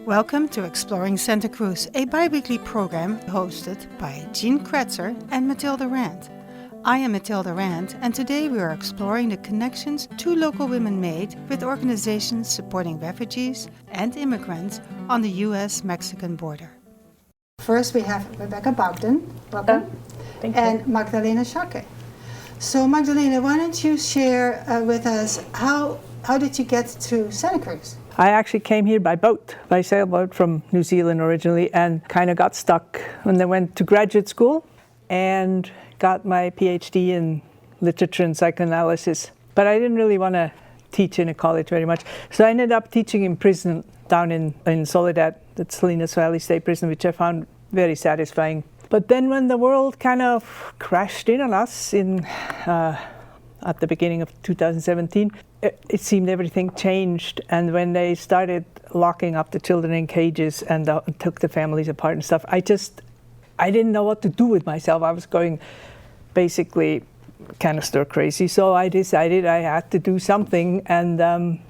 Welcome to Exploring Santa Cruz, a bi-weekly program hosted by Jean Kretzer and Mathilde Rand. I am Mathilde Rand, and today we are exploring the connections two local women made with organizations supporting refugees and immigrants on the U.S.-Mexican border. First, we have Rebecca Bogdon, welcome, Thank you. and Magdalena Zschokke. So, Magdalena, why don't you share with us how did you get to Santa Cruz? I actually came here by boat, by sailboat from New Zealand originally, and kind of got stuck when I went to graduate school and got my PhD in literature and psychoanalysis. But I didn't really want to teach in a college very much. So I ended up teaching in prison down in Soledad, the Salinas Valley State Prison, which I found very satisfying. But then when the world kind of crashed in on us at the beginning of 2017, it seemed everything changed. And when they started locking up the children in cages and took the families apart and stuff, I didn't know what to do with myself. I was going basically kind of stir crazy. So I decided I had to do something, and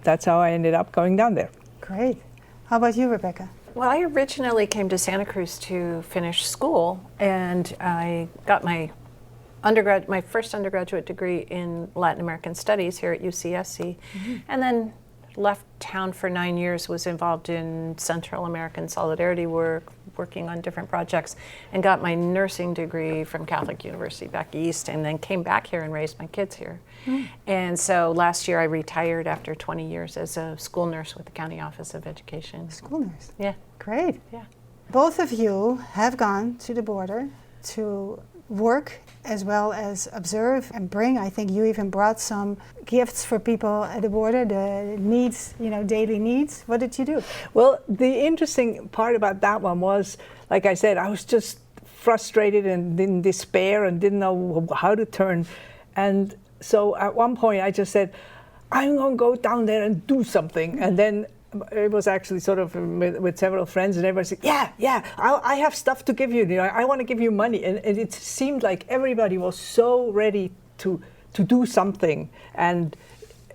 that's how I ended up going down there. Great. How about you, Rebecca? Well, I originally came to Santa Cruz to finish school, and I got my first undergraduate degree in Latin American Studies here at UCSC, and then left town for 9 years, was involved in Central American solidarity work, working on different projects, and got my nursing degree from Catholic University back east, and then came back here and raised my kids here. And so last year I retired after 20 years as a school nurse with the County Office of Education. School nurse. Yeah. Great. Yeah. Both of you have gone to the border to work as well as observe and bring. I think you even brought some gifts for people at the border, the needs, daily needs. What did you do? Well, the interesting part about that one was, like I said, I was just frustrated and in despair and didn't know how to turn. And so at one point I just said, I'm going to go down there and do something. And then it was actually sort of with several friends, and everybody said, yeah, I have stuff to give you. I want to give you money. And it seemed like everybody was so ready to do something. And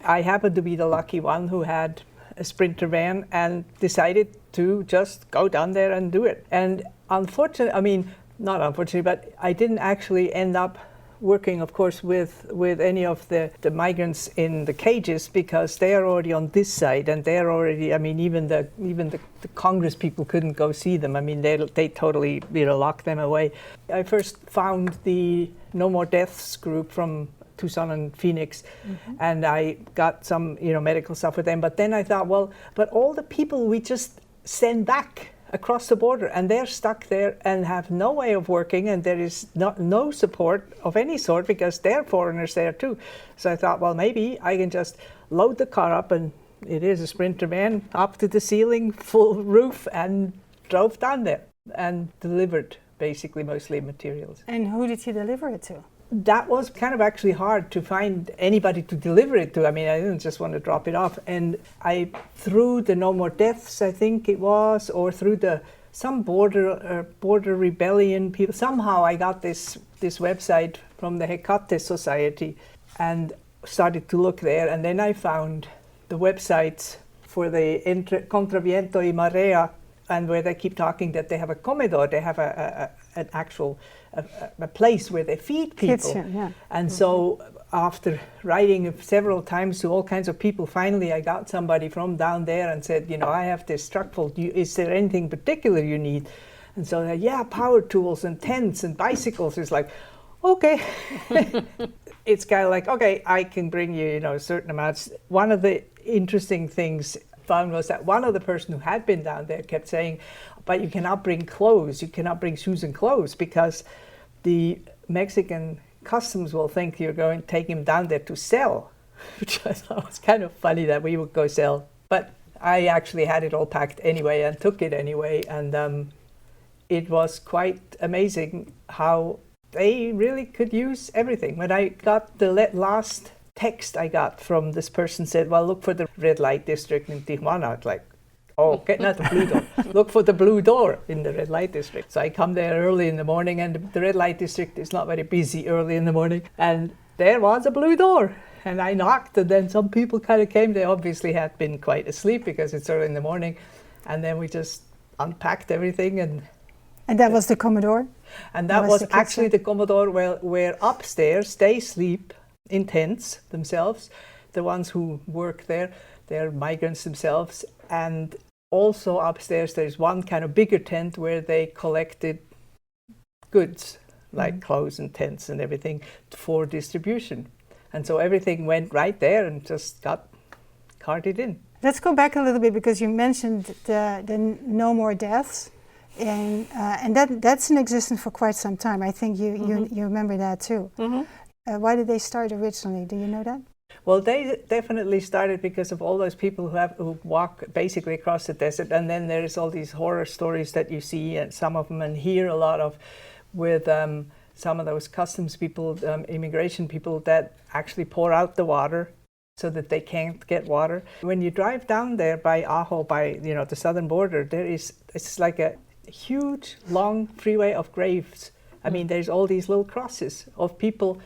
I happened to be the lucky one who had a Sprinter van and decided to just go down there and do it. And not unfortunately, but I didn't actually end up working, of course, with any of the migrants in the cages, because they are already on this side, and they're already, even the Congress people couldn't go see them. They totally locked them away. I first found the No More Deaths group from Tucson and Phoenix, and I got some medical stuff with them. But then I thought, well, but all the people we just send back across the border, and they're stuck there and have no way of working, and there is no support of any sort because they're foreigners there too. So I thought, well, maybe I can just load the car up, and it is a Sprinter van, up to the ceiling, full roof, and drove down there and delivered basically mostly materials. And who did you deliver it to? That was kind of actually hard to find anybody to deliver it to. I didn't just want to drop it off. And through the No More Deaths, I think it was, or through some border rebellion people, somehow I got this website from the Hecate Society and started to look there. And then I found the websites for the Contra Viento y Marea, and where they keep talking that they have a comedor, they have an actual a place where they feed people. Kitchen, yeah. And so after writing several times to all kinds of people, finally I got somebody from down there and said, I have this truck full. Is there anything particular you need? And so they said, power tools and tents and bicycles. It's like, okay. It's kind of like, okay, I can bring you, certain amounts. One of the interesting things found was that one of the person who had been down there kept saying, but you cannot bring clothes, you cannot bring shoes and clothes, because the Mexican customs will think you're going to take him down there to sell, which I thought was kind of funny that we would go sell. But I actually had it all packed anyway and took it anyway, and it was quite amazing how they really could use everything. When I got the last text I got from this person said, well, look for the red light district in Tijuana. It's like, okay, not the blue door. Look for the blue door in the red light district. So I come there early in the morning, and the red light district is not very busy early in the morning. And there was a blue door. And I knocked, and then some people kind of came. They obviously had been quite asleep because it's early in the morning. And then we just unpacked everything, and that was the Commodore? And that was the actually the Commodore, where upstairs they sleep in tents themselves. The ones who work there, they're migrants themselves. And also upstairs there's one kind of bigger tent where they collected goods, like clothes and tents and everything, for distribution. And so everything went right there and just got carted in. Let's go back a little bit, because you mentioned the No More Deaths. And that's in existence for quite some time. I think you remember that too. Why did they start originally? Do you know that? Well, they definitely started because of all those people who walk basically across the desert, and then there's all these horror stories that you see, and some of them and hear a lot of, with some of those customs people, immigration people that actually pour out the water so that they can't get water. When you drive down there by Ajo, by the southern border, it's like a huge long freeway of graves. I mean, there's all these little crosses of people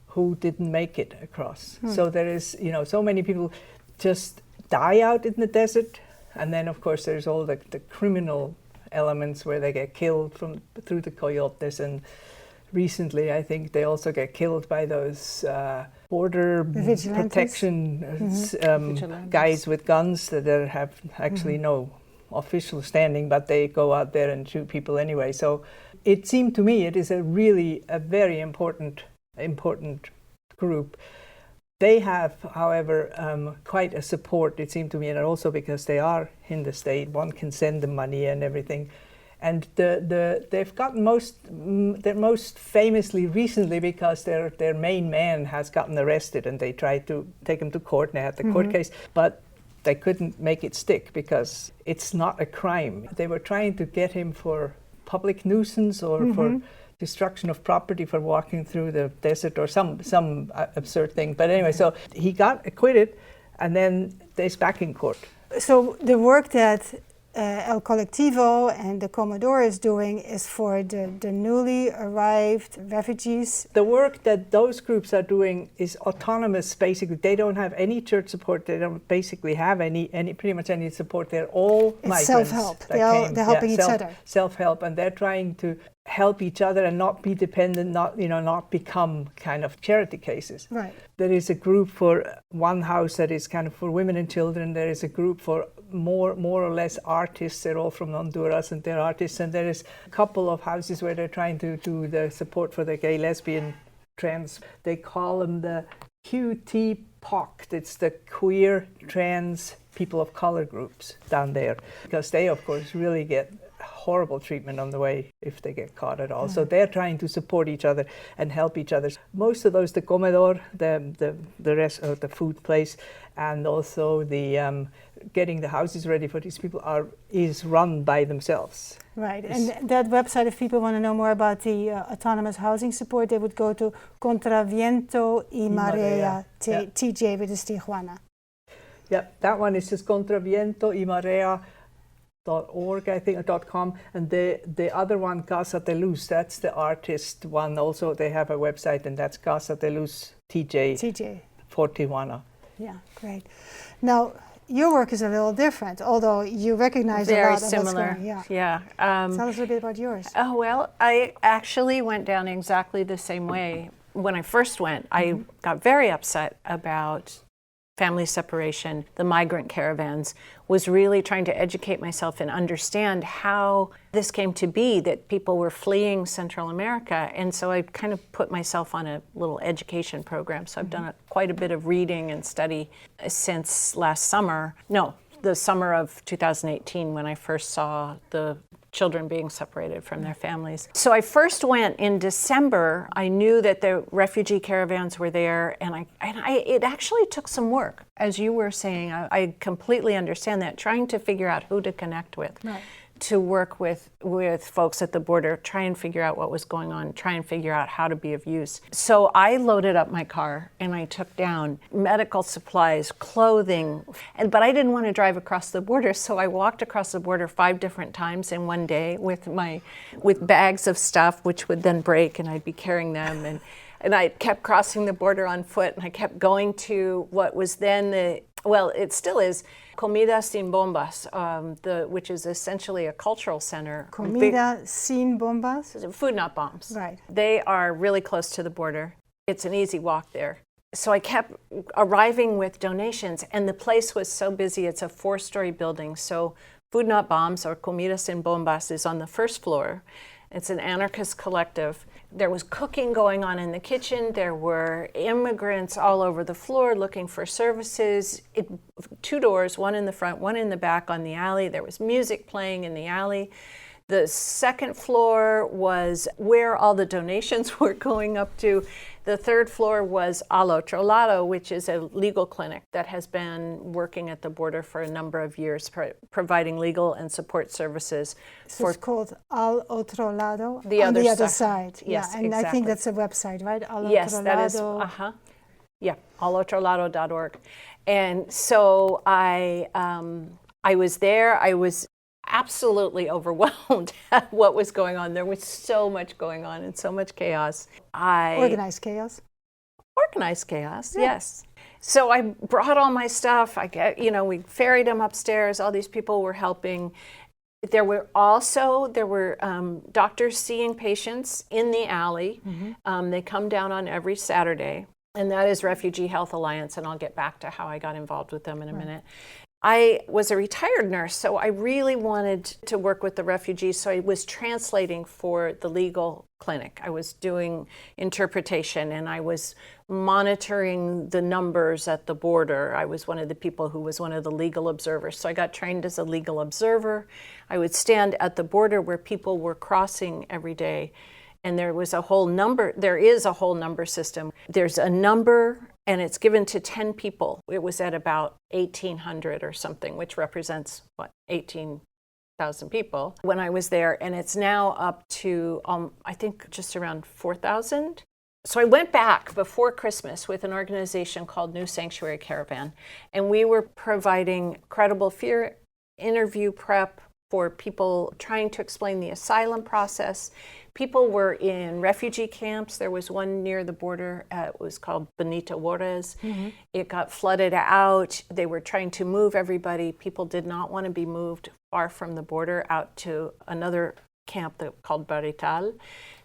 who didn't make it across. So there is, so many people just die out in the desert, and then of course there's all the criminal elements where they get killed through the coyotes, and recently I think they also get killed by those border protection guys with guns that have actually no official standing, but they go out there and shoot people anyway. So it seemed to me it is a very important group. They have, however, quite a support, it seemed to me, and also because they are in the state, one can send them money and everything. And they've gotten they're most famously recently because their main man has gotten arrested, and they tried to take him to court, and they had the court case, but they couldn't make it stick because it's not a crime. They were trying to get him for public nuisance or for destruction of property for walking through the desert or some absurd thing. But anyway, so he got acquitted, and then he's back in court. So the work that El Colectivo and the Commodore is doing is for the newly arrived refugees. The work that those groups are doing is autonomous, basically. They don't have any church support. They don't basically have pretty much any support. They're all migrants. Self-help. They're helping each other. Self-help, and they're trying to help each other and not be dependent, not become kind of charity cases. Right. There is a group for one house that is kind of for women and children. There is a group for more or less artists. They're all from Honduras, and they're artists. And there is a couple of houses where they're trying to do the support for the gay, lesbian, trans. They call them the QT-POC. It's the queer, trans, people of color groups down there, because they, of course, really get horrible treatment on the way if they get caught at all. So they're trying to support each other and help each other. Most of those, the comedor, the rest of the food place, and also the getting the houses ready for these people is run by themselves. Right, and that website, if people want to know more about the autonomous housing support, they would go to Contra Viento y Marea, TJ, which is Tijuana. Yeah, that one is just contravientoymarea.org, I think, or .com, and the other one, Casa de Luz, that's the artist one. Also, they have a website, and that's Casa de Luz TJ for Tijuana. Yeah, great. Now, your work is a little different, although you recognize very a lot of similar. what's going on. Yeah. Tell us a little bit about yours. Oh, well, I actually went down exactly the same way. When I first went, I got very upset about family separation, the migrant caravans, was really trying to educate myself and understand how this came to be, that people were fleeing Central America. And so I kind of put myself on a little education program. So I've done quite a bit of reading and study since the summer of 2018, when I first saw the children being separated from their families. So I first went in December. I knew that the refugee caravans were there, and it actually took some work. As you were saying, I completely understand that, trying to figure out who to connect with. Right. To work with folks at the border, try and figure out what was going on, try and figure out how to be of use. So I loaded up my car and I took down medical supplies, clothing, but I didn't want to drive across the border, so I walked across the border 5 different times in one day with bags of stuff, which would then break, and I'd be carrying them, and I kept crossing the border on foot, and I kept going to what was then well, it still is, Comida Sin Bombas, which is essentially a cultural center. Comida Sin Bombas? Food Not Bombs. Right. They are really close to the border. It's an easy walk there. So I kept arriving with donations, and the place was so busy. It's a 4-story building. So Food Not Bombs, or Comida Sin Bombas, is on the first floor. It's an anarchist collective. There was cooking going on in the kitchen. There were immigrants all over the floor looking for services. 2 doors, one in the front, one in the back on the alley. There was music playing in the alley. The second floor was where all the donations were going up to. The third floor was Al Otro Lado, which is a legal clinic that has been working at the border for a number of years, providing legal and support services. So it's called Al Otro Lado, the on other the other side. side. Yes, yeah, and exactly. I think that's a website, right? Al Yes, Otro that Lado. is, yeah, alotrolado.org. And so I was there. I was absolutely overwhelmed at what was going on. There was so much going on and so much chaos. Organized chaos. Organized chaos, yes. So I brought all my stuff. We ferried them upstairs. All these people were helping. There were doctors seeing patients in the alley. Mm-hmm. They come down on every Saturday, and that is Refugee Health Alliance, and I'll get back to how I got involved with them in a minute. I was a retired nurse, so I really wanted to work with the refugees, so I was translating for the legal clinic. I was doing interpretation, and I was monitoring the numbers at the border. I was one of the people who was one of the legal observers, so I got trained as a legal observer. I would stand at the border where people were crossing every day, and there is a whole number system. There's a number, and it's given to 10 people. It was at about 1,800 or something, which represents, 18,000 people when I was there. And it's now up to, I think, just around 4,000. So I went back before Christmas with an organization called New Sanctuary Caravan. And we were providing credible fear interview prep for people trying to explain the asylum process. People were in refugee camps. There was one near the border. It was called Benito Juarez. Mm-hmm. It got flooded out. They were trying to move everybody. People did not want to be moved far from the border out to another camp called Barital.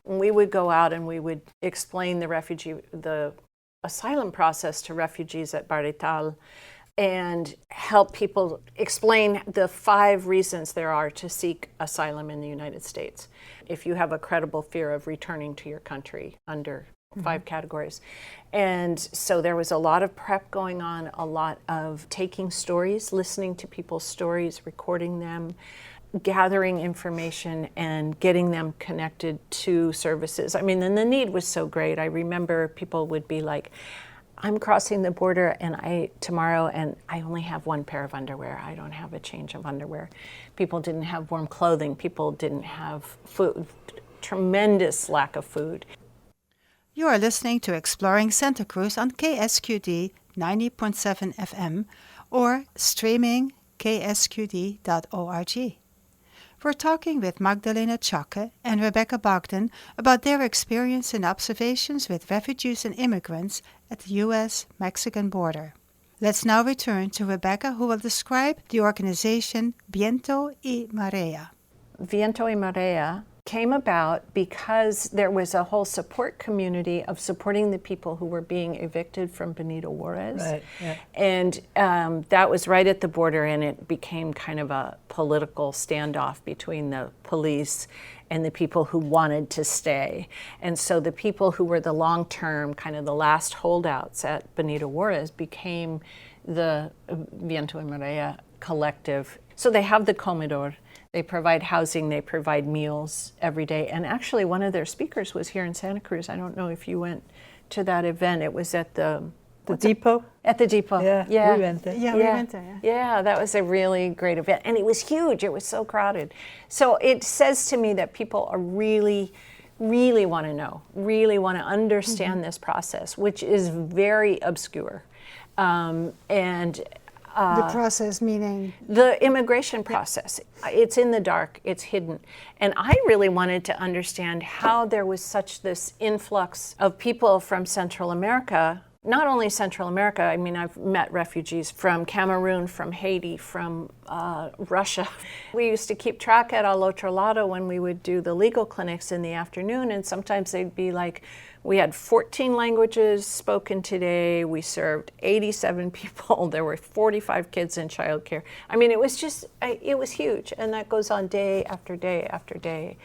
And we would go out and we would explain the asylum process to refugees at Barital, and help people explain the 5 reasons there are to seek asylum in the United States if you have a credible fear of returning to your country under 5 categories. And so there was a lot of prep going on, a lot of taking stories, listening to people's stories, recording them, gathering information, and getting them connected to services. I mean, and the need was so great. I remember people would be like, I'm crossing the border tomorrow and I only have 1 pair of underwear. I don't have a change of underwear. People didn't have warm clothing. People didn't have food. Tremendous lack of food. You are listening to Exploring Santa Cruz on KSQD 90.7 FM or streaming ksqd.org. We're talking with Magdalena Zschokke and Rebecca Bogdon about their experience and observations with refugees and immigrants at the U.S.-Mexican border. Let's now return to Rebecca, who will describe the organization Viento y Marea. Viento y Marea came about because there was a whole support community of supporting the people who were being evicted from Benito Juarez. Right, yeah. And that was right at the border, and it became kind of a political standoff between the police and the people who wanted to stay. And so the people who were the long-term, kind of the last holdouts at Benito Juarez became the Viento y Marea collective. So they have the comedor. They provide housing, they provide meals every day. And actually one of their speakers was here in Santa Cruz. I don't know if you went to that event. It was at the depot? At the depot. Yeah, we went there. Yeah, we went there. Yeah, that was a really great event. And it was huge. It was so crowded. So it says to me that people are really want to know, really want to understand this process, which is very obscure. The process meaning? The immigration process. It's in the dark, it's hidden. And I really wanted to understand how there was such this influx of people from Central America, not only Central America. I mean, I've met refugees from Cameroon, from Haiti, from Russia. We used to keep track at Al Otro Lado when we would do the legal clinics in the afternoon, and sometimes they'd be like, we had 14 languages spoken today. We served 87 people. There were 45 kids in childcare. I mean, it was it was huge. And that goes on day after day after day.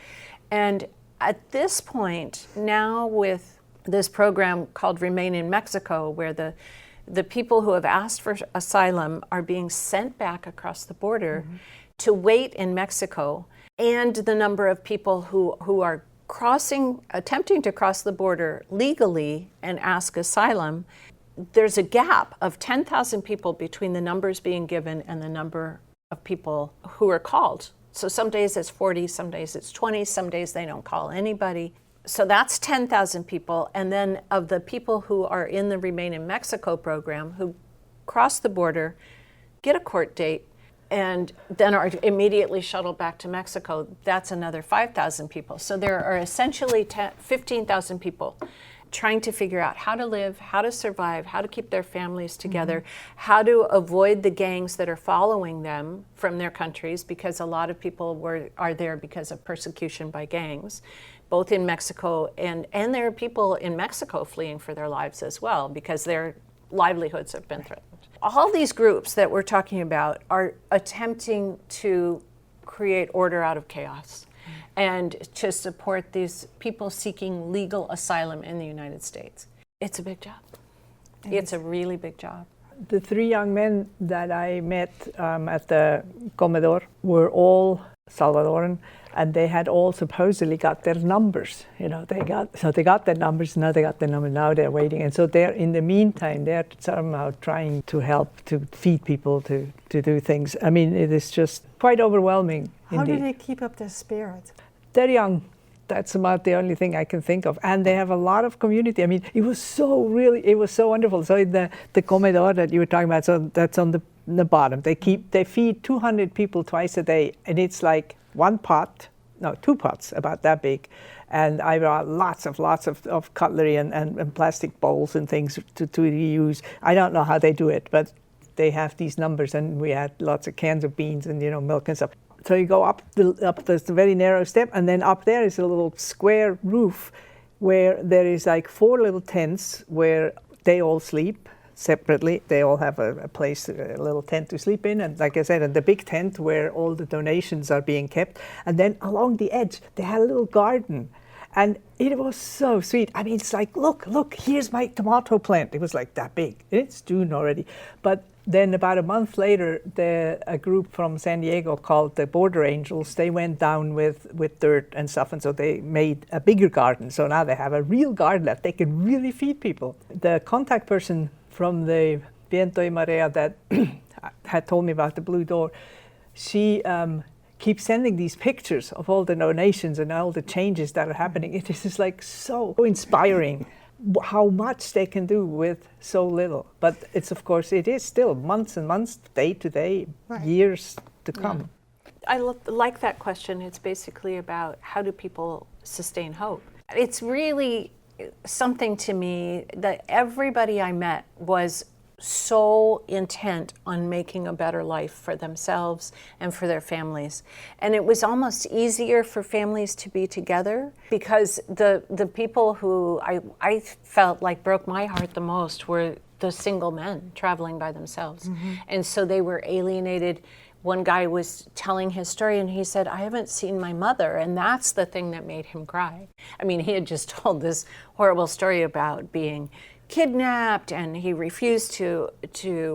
And at this point, now with this program called Remain in Mexico, where the people who have asked for asylum are being sent back across the border to wait in Mexico, and the number of people who are attempting to cross the border legally and ask asylum, there's a gap of 10,000 people between the numbers being given and the number of people who are called. So some days it's 40, some days it's 20, some days they don't call anybody. So that's 10,000 people. And then of the people who are in the Remain in Mexico program, who cross the border, get a court date, and then are immediately shuttled back to Mexico, that's another 5,000 people. So there are essentially 15,000 people trying to figure out how to live, how to survive, how to keep their families together, how to avoid the gangs that are following them from their countries, because a lot of people are there because of persecution by gangs, both in Mexico, and there are people in Mexico fleeing for their lives as well, because their livelihoods have been threatened. All these groups that we're talking about are attempting to create order out of chaos and to support these people seeking legal asylum in the United States. It's a big job. It's a really big job. The 3 young men that I met at the Comedor were all Salvadoran, and they had all supposedly got their numbers. They got their numbers. Now they got their numbers. Now they're waiting, and so in the meantime they're somehow trying to help to feed people, to do things. I mean, it is just quite overwhelming. How do they keep up their spirit? They're young. That's about the only thing I can think of. And they have a lot of community. I mean, it was so wonderful. So in the Comedor that you were talking about, so that's on the bottom. They feed 200 people twice a day, and it's like 2 pots about that big. And I brought lots of cutlery and plastic bowls and things to reuse. I don't know how they do it, but they have these numbers, and we had lots of cans of beans and milk and stuff. So you go up the very narrow step, and then up there is a little square roof where there is like 4 little tents where they all sleep separately. They all have a place, a little tent to sleep in, and like I said, and the big tent where all the donations are being kept. And then along the edge, they had a little garden, and it was so sweet. I mean, it's like, look, here's my tomato plant. It was like that big. It's June already, but then about a month later, a group from San Diego called the Border Angels, they went down with dirt and stuff, and so they made a bigger garden. So now they have a real garden that they can really feed people. The contact person from the Viento y Marea that had told me about the Blue Door, she keeps sending these pictures of all the donations and all the changes that are happening. It is just like so inspiring how much they can do with so little. But it is still months and months, day to day, years to come. I like that question. It's basically about how do people sustain hope. It's really something to me that everybody I met was so intent on making a better life for themselves and for their families. And it was almost easier for families to be together, because the people who I felt like broke my heart the most were the single men traveling by themselves. And so they were alienated. One guy was telling his story, and he said, I haven't seen my mother, and that's the thing that made him cry. I mean, he had just told this horrible story about being kidnapped, and he refused to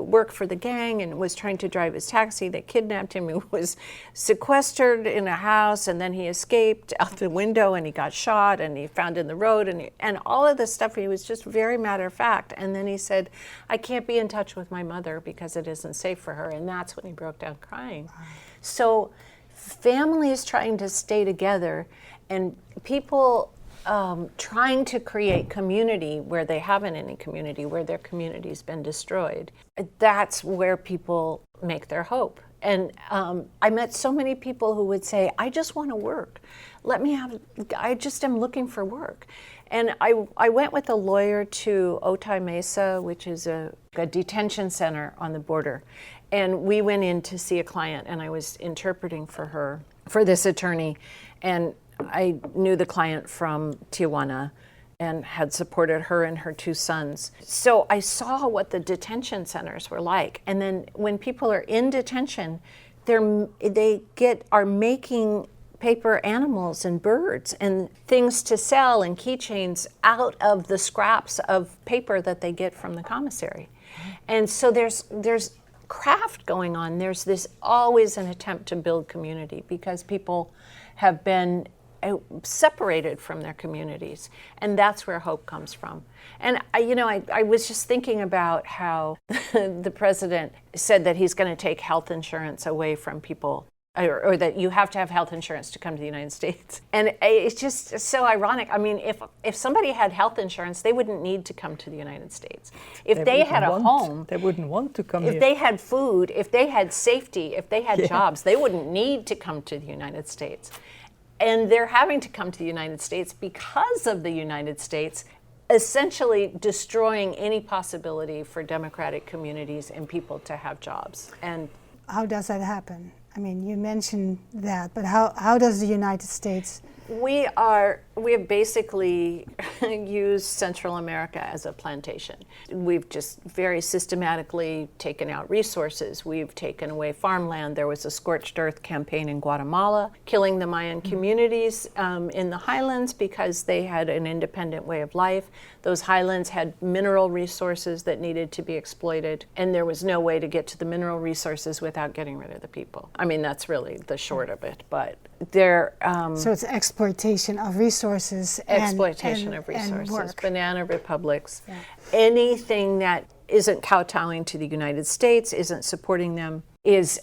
work for the gang and was trying to drive his taxi. They kidnapped him. He was sequestered in a house, and then he escaped out the window, and he got shot, and he found in the road, and all of this stuff. He was just very matter of fact. And then he said, I can't be in touch with my mother because it isn't safe for her. And that's when he broke down crying. So families trying to stay together, and people trying to create community where they haven't any community, where their community's been destroyed. That's where people make their hope. And I met so many people who would say, I just want to work. I just am looking for work. And I went with a lawyer to Otay Mesa, which is a detention center on the border. And we went in to see a client, and I was interpreting for this attorney. And I knew the client from Tijuana and had supported her and her 2 sons. So I saw what the detention centers were like. And then when people are in detention, are making paper animals and birds and things to sell and keychains out of the scraps of paper that they get from the commissary. And so there's craft going on. There's always an attempt to build community because people have been separated from their communities, and that's where hope comes from. And I was just thinking about how the president said that he's going to take health insurance away from people, or that you have to have health insurance to come to the United States. And it's just so ironic. I mean, if somebody had health insurance, they wouldn't need to come to the United States. If they had a home, they wouldn't want to come here. If they had food, if they had safety, if they had jobs, they wouldn't need to come to the United States. And they're having to come to the United States because of the United States essentially destroying any possibility for democratic communities and people to have jobs. And how does that happen? I mean, you mentioned that, but how does the United States? We have basically used Central America as a plantation. We've just very systematically taken out resources. We've taken away farmland. There was a scorched earth campaign in Guatemala, killing the Mayan communities in the highlands because they had an independent way of life. Those highlands had mineral resources that needed to be exploited, and there was no way to get to the mineral resources without getting rid of the people. I mean, that's really the short of it, but they're... so it's exploitation of resources and work. Banana republics, anything that isn't kowtowing to the United States, isn't supporting them, is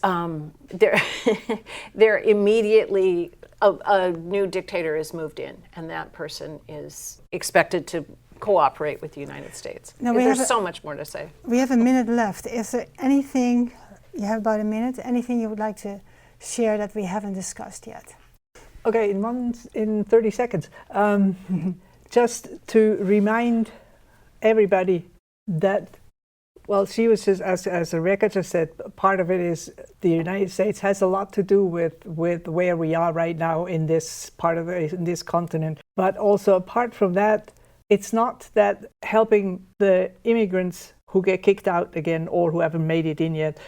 they're immediately a new dictator is moved in, and that person is expected to cooperate with the United States. Now there's so much more to say. We have a minute left. Is there anything, you have about a minute, anything you would like to share that we haven't discussed yet? Okay, in 30 seconds. Just to remind everybody that, well, she was just, as Rebecca just said, part of it is the United States has a lot to do with where we are right now in this part of in this continent. But also apart from that, it's not that helping the immigrants who get kicked out again or who haven't made it in yet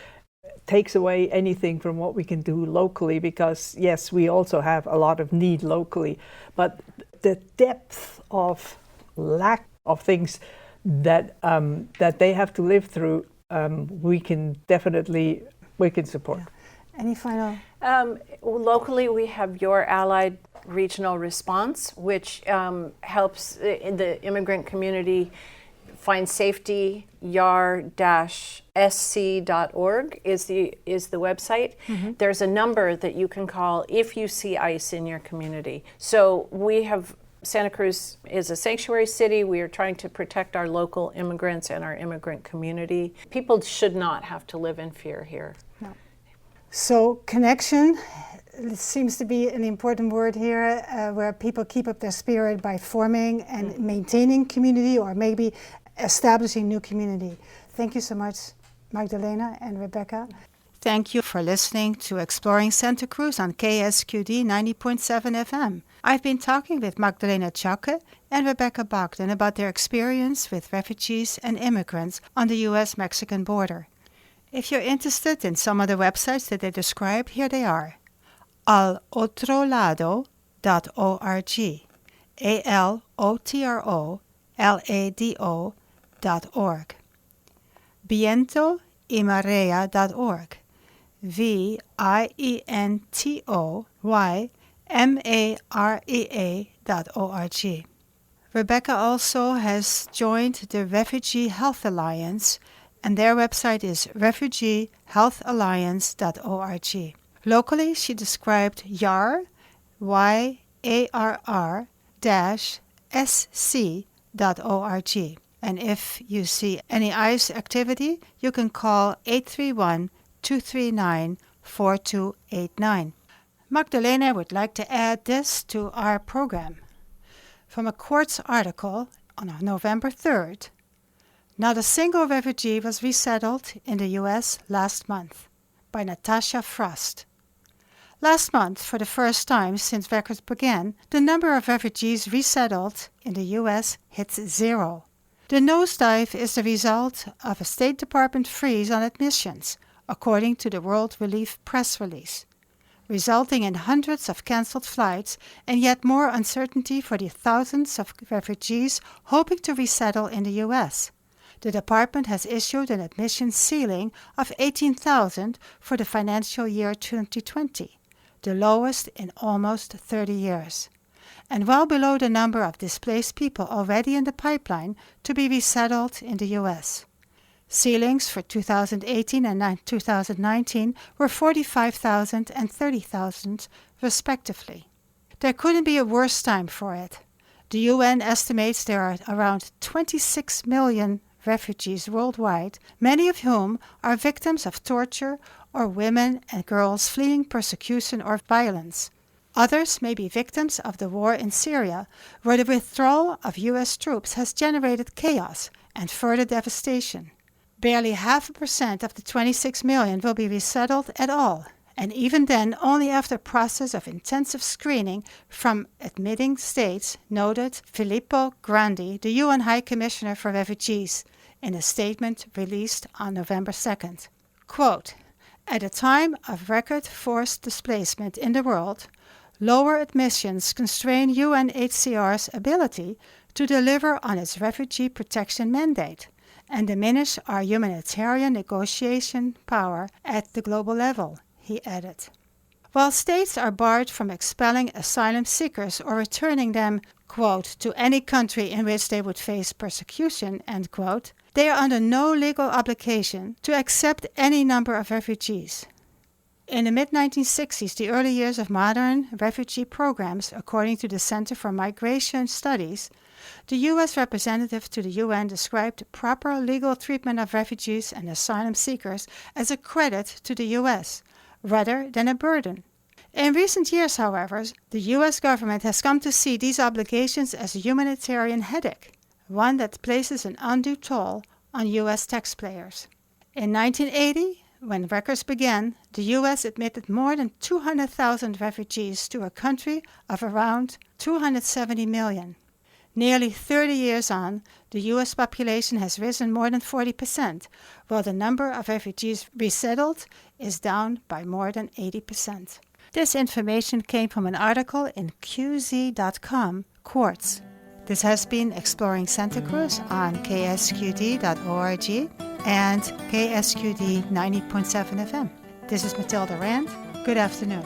takes away anything from what we can do locally, because yes, we also have a lot of need locally, but the depth of lack of things that they have to live through, we can support. Yeah. Any final? Locally, we have Your Allied Regional Response, which helps the immigrant community find safety. yar-sc.org is the website. Mm-hmm. There's a number that you can call if you see ICE in your community. So we have, Santa Cruz is a sanctuary city. We are trying to protect our local immigrants and our immigrant community. People should not have to live in fear here. No. So connection seems to be an important word here, where people keep up their spirit by forming and maintaining community, or maybe establishing new community. Thank you so much, Magdalena and Rebecca. Thank you for listening to Exploring Santa Cruz on KSQD 90.7 FM. I've been talking with Magdalena Zschokke and Rebecca Bogdon about their experience with refugees and immigrants on the U.S.-Mexican border. If you're interested in some of the websites that they described, here they are. alotrolado.org, alotrolado.org. Vientoymarea.org, vientoymarea.org. Rebecca also has joined the Refugee Health Alliance, and their website is refugeehealthalliance.org. Locally, she described YAR, YAR-SC.org. And if you see any ICE activity, you can call 831-222-5252. 239-4289. Magdalena would like to add this to our program. From a Quartz article on November 3rd, not a single refugee was resettled in the U.S. last month, by Natasha Frost. Last month, for the first time since records began, the number of refugees resettled in the U.S. hit 0. The nosedive is the result of a State Department freeze on admissions, according to the World Relief press release, resulting in hundreds of cancelled flights and yet more uncertainty for the thousands of refugees hoping to resettle in the U.S. The department has issued an admission ceiling of 18,000 for the financial year 2020. The lowest in almost 30 years, and well below the number of displaced people already in the pipeline to be resettled in the U.S. Ceilings for 2018 and 2019 were 45,000 and 30,000 respectively. There couldn't be a worse time for it. The UN estimates there are around 26 million refugees worldwide, many of whom are victims of torture or women and girls fleeing persecution or violence. Others may be victims of the war in Syria, where the withdrawal of U.S. troops has generated chaos and further devastation. Barely 0.5% of the 26 million will be resettled at all, and even then only after a process of intensive screening from admitting states, noted Filippo Grandi, the UN High Commissioner for Refugees, in a statement released on November 2nd. Quote, "At a time of record forced displacement in the world, lower admissions constrain UNHCR's ability to deliver on its refugee protection mandate and diminish our humanitarian negotiation power at the global level," he added. While states are barred from expelling asylum seekers or returning them, quote, "to any country in which they would face persecution," end quote, they are under no legal obligation to accept any number of refugees. In the mid-1960s, the early years of modern refugee programs, according to the Center for Migration Studies, the U.S. representative to the UN described proper legal treatment of refugees and asylum seekers as a credit to the U.S., rather than a burden. In recent years, however, the U.S. government has come to see these obligations as a humanitarian headache, one that places an undue toll on U.S. taxpayers. In 1980, when records began, the U.S. admitted more than 200,000 refugees to a country of around 270 million. Nearly 30 years on, the U.S. population has risen more than 40%, while the number of refugees resettled is down by more than 80%. This information came from an article in QZ.com, Quartz. This has been Exploring Santa Cruz on ksqd.org and KSQD 90.7 FM. This is Mathilde Rand. Good afternoon.